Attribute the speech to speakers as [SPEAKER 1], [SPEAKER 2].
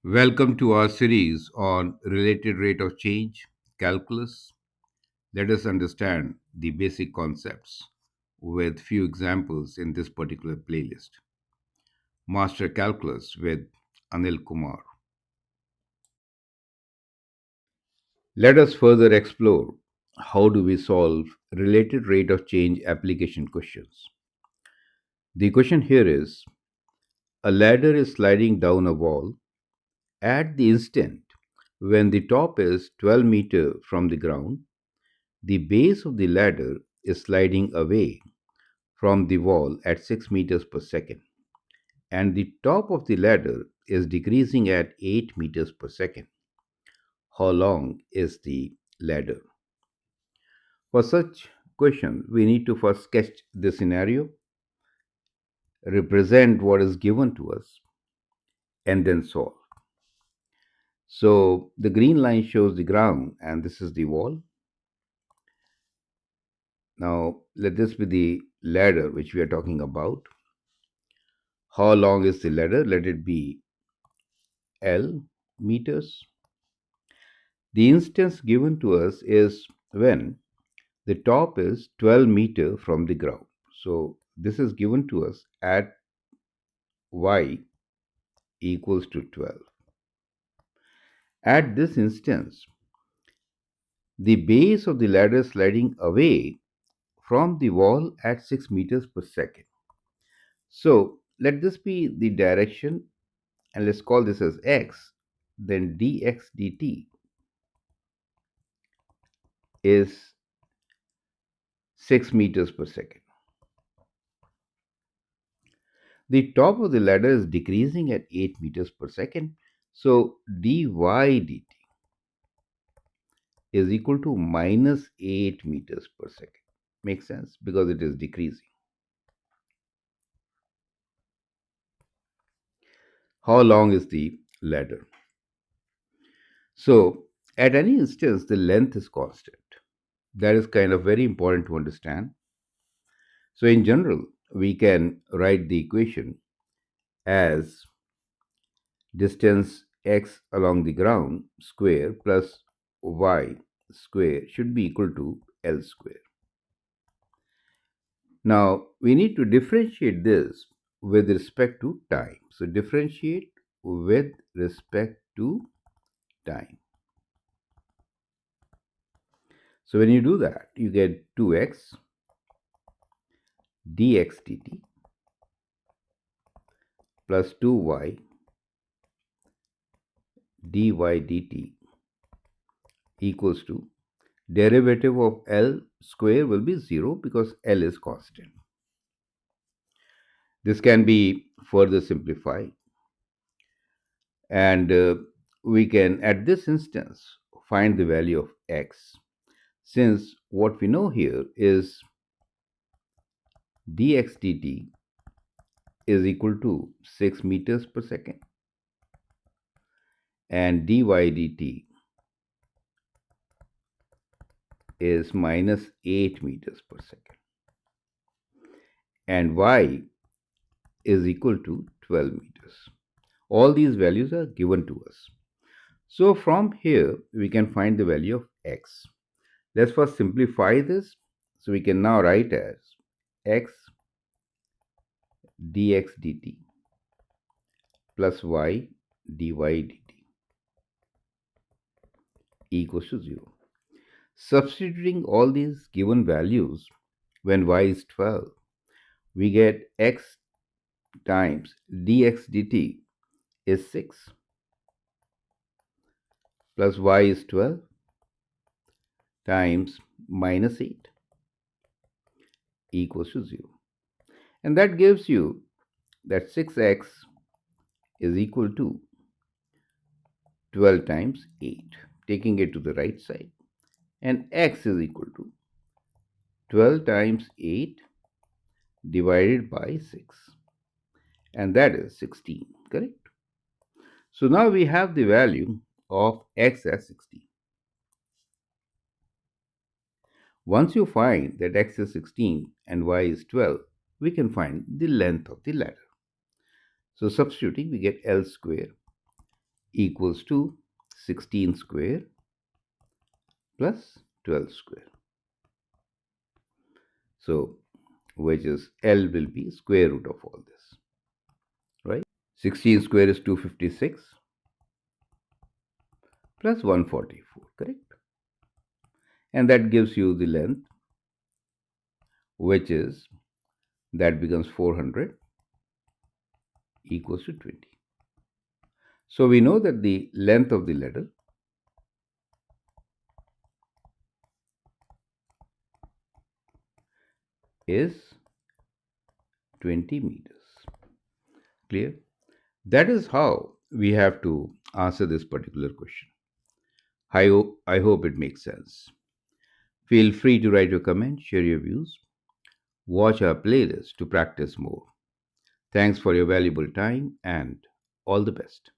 [SPEAKER 1] Welcome to our series on related rate of change, calculus. Let us understand the basic concepts with few examples in this particular playlist. Master Calculus with Anil Kumar. Let us further explore how do we solve related rate of change application questions. The question here is a ladder is sliding down a wall at the instant when the top is 12 meters from the ground. The base of the ladder is sliding away from the wall at 6 meters per second, and the top of the ladder is decreasing at 8 meters per second. How long is the ladder? For such question, we need to first sketch the scenario, represent what is given to us, and then solve. So the green line shows the ground, and this is the wall. Now let this be the ladder which we are talking about. How long is the ladder? Let it be L meters. The instance given to us is when the top is 12 meter from the ground. So this is given to us at y equals to 12. At this instance, the base of the ladder is sliding away from the wall at 6 meters per second. So let this be the direction, and let's call this as x. Then dx dt is 6 meters per second. The top of the ladder is decreasing at 8 meters per second. So dy dt is equal to minus 8 meters per second. Makes sense because it is decreasing. How long is the ladder? So at any instance, the length is constant. That is kind of very important to understand. So in general, we can write the equation as distance x along the ground square plus y square should be equal to L square. Now we need to differentiate this with respect to time. So differentiate with respect to time. So when you do that, you get 2x dx dt plus 2y dy dt equals to derivative of L square will be 0 because L is constant. This can be further simplified, and we can at this instance find the value of x, since what we know here is dx dt is equal to 6 meters per second and dy dt is minus 8 meters per second, and y is equal to 12 meters. All these values are given to us. So from here, we can find the value of x. Let's first simplify this. So we can now write as x dx dt plus y dy dt equals to 0. Substituting all these given values when y is 12, we get x times dx dt is 6 plus y is 12 times minus 8 equals to 0. And that gives you that 6x is equal to 12 times 8, taking it to the right side. And x is equal to 12 times 8 divided by 6. And that is 16, correct? So now we have the value of x as 16. Once you find that x is 16 and y is 12, we can find the length of the ladder. So substituting, we get L square equals to 16 square plus 12 square. So, which is L will be square root of all this, right? 16 square is 256 plus 144, correct? And that gives you the length, which is, that becomes 400 equals to 20. So we know that the length of the ladder is 20 meters. Clear? That is how we have to answer this particular question. I hope it makes sense. Feel free to write your comments, share your views, watch our playlist to practice more. Thanks for your valuable time and all the best.